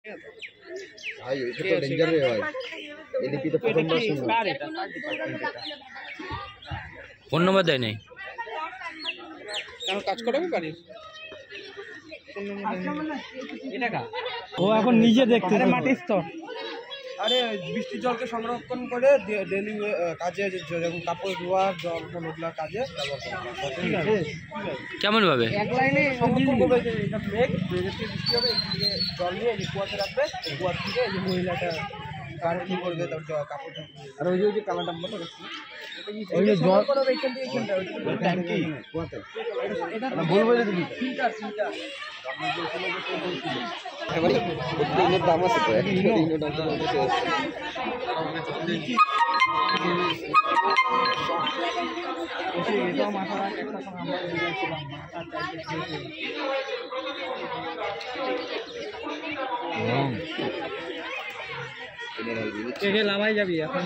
ভাই এটা তো ডেঞ্জার রে ভাই এলিপি তো প্রথমবার শুনলাম ফোন নাম্বার দেয় নাই কেন কাজ করাবে বাড়ির ফোন নাম্বার এটা কা ও এখন নিজে দেখতে মাটির স্তর আরে বৃষ্টির জলকে সংরক্ষণ করে ডেইলি কাজে যখন কাপড় ধোয়া জল ওগুলা কাজে কেমন ভাবে এক লাইনে সংরক্ষণ করবে যে এটা মেঘ মেঘের থেকে বৃষ্টি হবে জল নিয়ে এই কুয়াতে রাখবে কুয়ার থেকে এই মহিলাটা কার কি করবে তার কাপড় আর ওই যে কালারটা বলো ওই যে জল করবে এখান থেকে এখানটা ট্যাঙ্কি কুয়াতে এটা ভুল বলে দিবি ফিল্টার এবারে প্রত্যেকের দাম আছে তো একটা ইনো দাম তো আছে এটা মাথা একটা সময় আমরা দিয়েছিলাম কে লাভাই যাবি এখন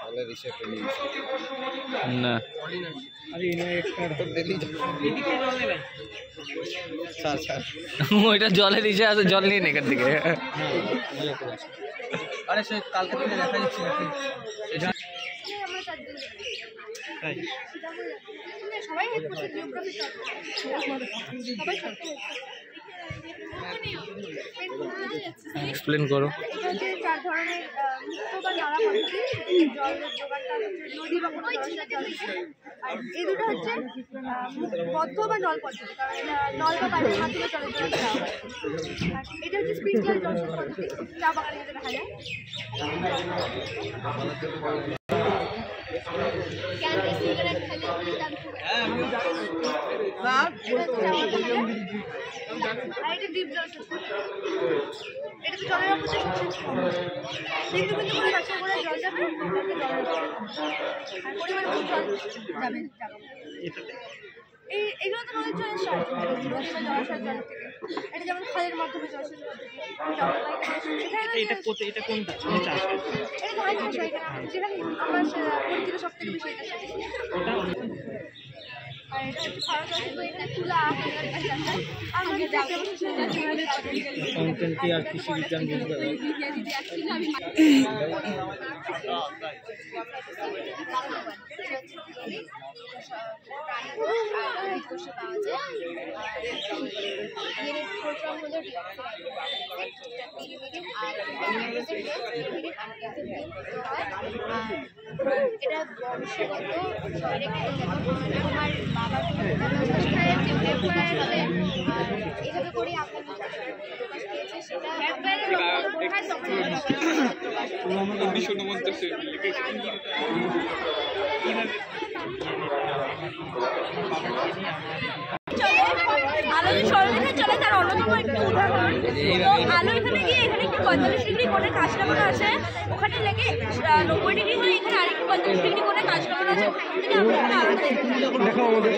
তাহলে রিসেট নিয়ে না আরে ইনো এক্সপার্ট তো দিল্লি এদিকে জল নেবেন স্যার ওইটা জলের ইসে আছে জল নিয়ে এখান থেকে আরে সে কালকে থেকে দেখা যাচ্ছে সবাই জিওগ্রাফি এক্সপ্লেন করো চার ধরনের মুক্ত বা নালা পদ্ধতি জলের যোগানটা নদী বা কোনো জল আর এই দুটো হচ্ছে বদ্ধ বা নল পদ্ধতি কারণ নল বা পাইপের মাধ্যমে জলের জন্য দেওয়া হয় আর এটা হচ্ছে স্প্রিংকলার জলসেচ পদ্ধতি চা বাগানে যেটা দেখা যায় এটা ডিপ জলসেচ এটা তো জলের অপচয় বিন্দু বিন্দু করে কাছে করে জল যাবে আর পরিমাণ মতো জল যাবে এইগুলো তো নদীর জলের সাহায্য জলাশয়ের জল থেকে এটা যেমন খালের মাধ্যমে জলসেচ পদ্ধতি এটা কোনটা চাষ হয় এটা ধান চাষ হয় যেখানে আমার পরিচিত সব থেকে বেশি এটা আর এটা হচ্ছে খরচ এটা তুলা আমাদের কন্টেন্ট আর কৃষি বিজ্ঞান এটা বংশগত আমার বাবার এইভাবে করে আপনার আলো যে সরলরেখা চলে তার অন্যতম একটা উদাহরণ আলো এখানে গিয়ে এখানে একটু 45 ডিগ্রি কোণে কাজ লাগানো আছে ওখানে লেগে 90 ডিগ্রি হয়ে এখানে আরেকটু 45 ডিগ্রি কোণে কাজ লাগানো আছে দেখো আমাদের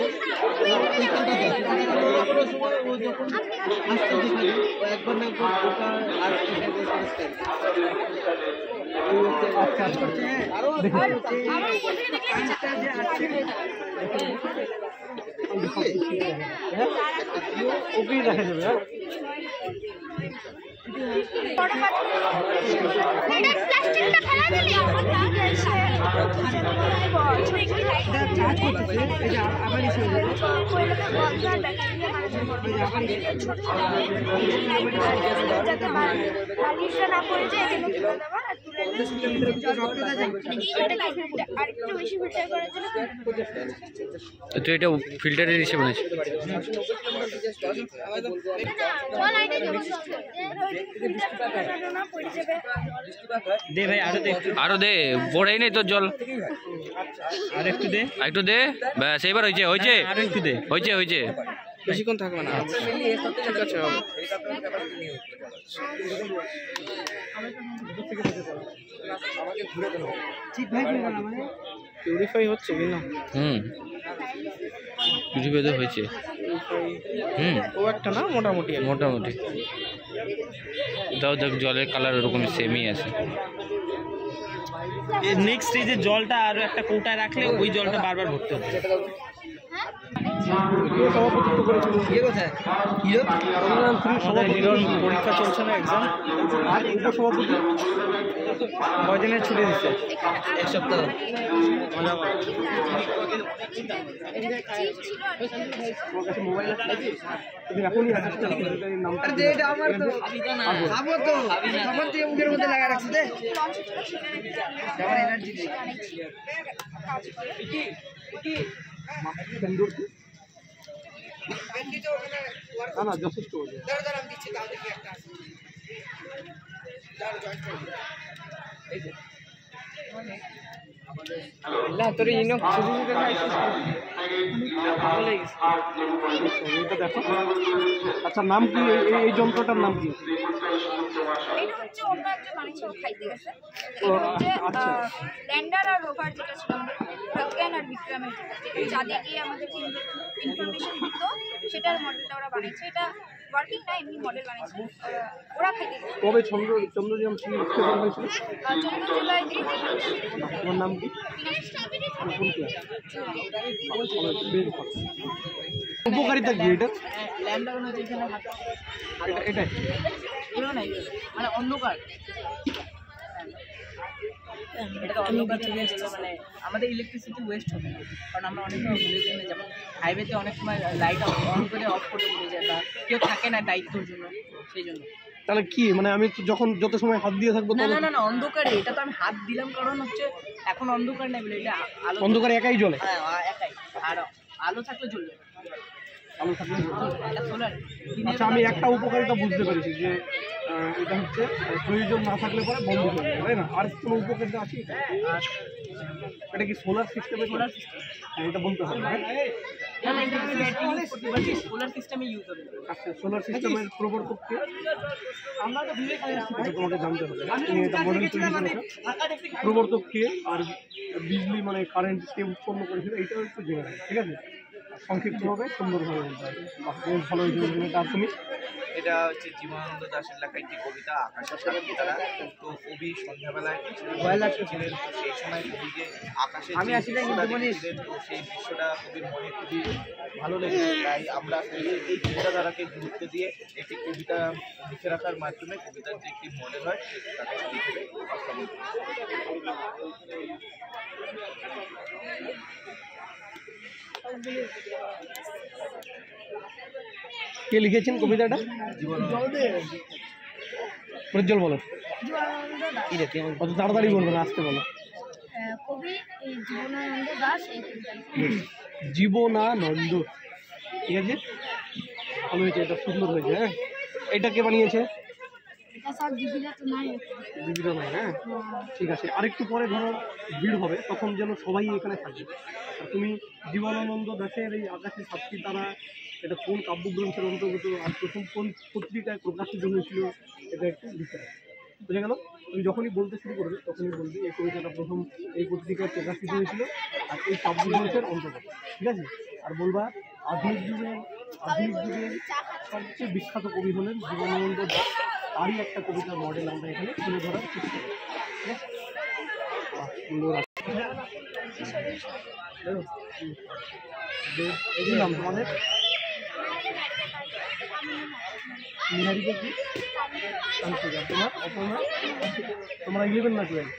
কাজ করছে ওকেই দেখা যাবে তো এটা ফিল্টারের হিসেবে বানাইছে দে ভাই আরো দে পড়াই নেই তোর জল আর একটু দে ব্যাস এবার হয়েছে আর একটু দে হয়েছে বেশিক্ষণ থাকবে না ঠিক আছে হবে পিউরিফাই হচ্ছে কি না পিউরিফাই হয়েছে ও একটা না মোটামুটি তাও দেখ জলের কালার ওরকম সেমই আছে নেক্সট এই যে জলটা আর একটা কৌটায় রাখলে ওই জলটা বারবার ভরতে হবে। পরীক্ষা চলছে না, এক্সাম। আর উপসভাপতি কয়দিনের ছুটি দিচ্ছে? এক সপ্তাহ। মুখের মধ্যে লাগা রাখছি না যথেষ্ট তোর ইনো দেখো। আচ্ছা, নাম কি এই যন্ত্রটার নাম কি? এটা হচ্ছে অন্য একজন বানিয়েছে, ও খাইতে গেছে। এটা হচ্ছে ল্যান্ডার আর রোভার যেটা ছিল আমাদের প্রজ্ঞান আর বিক্রমের, চাঁদে গিয়ে আমাদের ইনফরমেশন দিত, সেটার মডেলটা ওরা বানিয়েছে। এটা ওয়ার্কিং না, এমনি মডেল বানিয়েছে ওরা খাইতে গেছে। কবে চন্দ্রযান উৎক্ষেপণ হয়েছিল? 14 জুলাই 3। তোমার নাম কি? উপকারিতা কি এটা? ল্যান্ডার হচ্ছে এখানে এটা মানে অন্ধকার, এটা অন্ধকার চলে আসছে, মানে আমাদের ইলেকট্রিসিটি ওয়েস্ট হবে না, কারণ আমরা অনেক সময় ভুলে যাই না, যেমন হাইওয়েতে অনেক সময় লাইট অন করে অফ করে ভুলে যায় বা কেউ থাকে না দায়িত্বর জন্য, সেই জন্য। তাহলে কি মানে আমি যখন যত সময় হাত দিয়ে থাকবো? না না না না, অন্ধকারে। এটা তো আমি হাত দিলাম কারণ হচ্ছে এখন অন্ধকার নেই বলে, এটা আলো অন্ধকারে একাই জ্বলে? হ্যাঁ একাই, আর আলো থাকলে জ্বলবে, আলো থাকলে। এটা সোলার। আচ্ছা, আমি একটা উপকারিতা বুঝতে পেরেছি যে এটা হচ্ছে প্রয়োজন না থাকলে পরে বন্ধ হয়ে যাবে, তাই না? আর কোনো উপকারিতা আছে? এটা কি সোলার সিস্টেমে? সোলার সিস্টেম, এটা বলতে হবে। সোলার সিস্টেমে ইউজ হবে। আচ্ছা, সোলার সিস্টেমের প্রবর্তক কে? তোমাকে জানতে হবে। তুমি এটা মডেল তৈরি করেছো, প্রবর্তক কে আর বিজলি মানে কারেন্ট কে উৎপন্ন করেছিল, এইটাও একটু জেনে নেবে, ঠিক আছে? সংক্ষিপ্তভাবে সুন্দরভাবে বলতে হবে। বেশ ভালো হয়েছে। আর তুমি? এটা হচ্ছে জীবনানন্দ দাশের লেখা একটি কবিতা, আকাশের সাক্ষী তারা। তো কবি সন্ধ্যাবেলায় ছিলেন, সেই সময় কবিকে আকাশের যে দৃশ্যটা দেখেছিলেন, তো সেই দৃশ্যটা কবির মনে খুবই ভালো লেগেছে। তাই আমরা এই চিন্তাধারাকে গুরুত্ব দিয়ে একটি কবিতা লিখে রাখার মাধ্যমে কবিতার যে একটি মডেল হয় তাকে লিখে দেয়। কে লিখেছেন কবিতাটা? প্রজ্জ্বল বলো। অত তাড়াতাড়ি বলবো না, আসতে বলো। কবি জীবনানন্দ দাশ। জীবনানন্দ, ঠিক আছে, ভালো হয়েছে, এটা সুন্দর হয়েছে। হ্যাঁ, এটা কে বানিয়েছে? দিদিরা নাই। হ্যাঁ, ঠিক আছে। আরেকটু পরে ধরো ভিড় হবে, তখন যেন সবাই এখানে থাকবে। আর তুমি জীবনানন্দ দাশের এই আকাশের সাতটি তারা, এটা কোন কাব্যগ্রন্থের অন্তর্গত আর প্রথম কোন পত্রিকায় প্রকাশিত হয়েছিল, এটা একটু লিখতে হবে। বুঝে গেল? তুমি যখনই বলতে শুরু করবে তখনই বলবে এই কবিতাটা প্রথম এই পত্রিকায় প্রকাশিত হয়েছিল আর এই কাব্যগ্রন্থের অন্তর্গত, ঠিক আছে? আর বলবা আধুনিক যুগের সবচেয়ে বিখ্যাত কবি হলেন জীবনানন্দ দাশ, তারই একটা কবিতার মডেল আমরা এখানে তুলে ধরার চেষ্টা করি, ঠিক আছে? এই নাম তোমাদের নিহারিকা কি? তোমার অপর্ণা? তোমরা 11 না 12?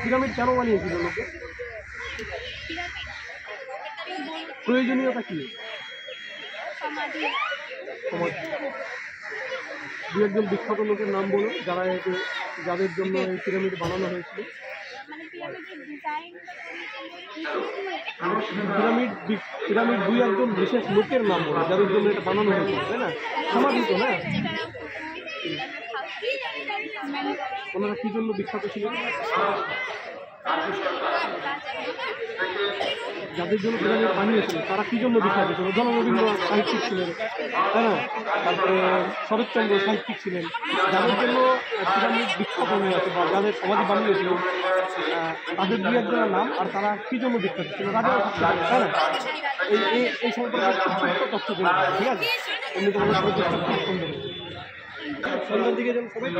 পিরামিড কেন বানিয়েছিল লোকে? প্রয়োজনীয়তা কি? সমাধি। দু একজন বিখ্যাত লোকের নাম বলো যাদের জন্য এই পিরামিড বানানো হয়েছিল। পিরামিড দুই একজন বিশেষ লোকের নাম বলো যাদের জন্য এটা বানানো হয়েছিল, তাই না? সমাধি তো না? ওনারা কি জন্য বিখ্যাত ছিলেন? যাদের জন্য পিরামিড বানিয়েছিল তারা কি জন্য বিখ্যাত ছিল? জনরবীন্দ্র সাহিত্যিক ছিলেন, তাই না? তারপরে শরৎচন্দ্র সাহিত্যিক ছিলেন। যাদের জন্য পিরামিড বিখ্যাত হয়ে আছে বা যাদের সমাধি বানিয়েছিল তাদের দু একজনের নাম, আর তারা কি জন্য বিখ্যাত ছিল? রাজাও থাকতে পারে, তাই না? এই সম্পর্কে ছোট্ট তথ্য দেবেন, ঠিক আছে? এমনি তোমাদের প্রচেষ্টা খুব সুন্দর। সন্ধ্যার দিকে যেন সবাই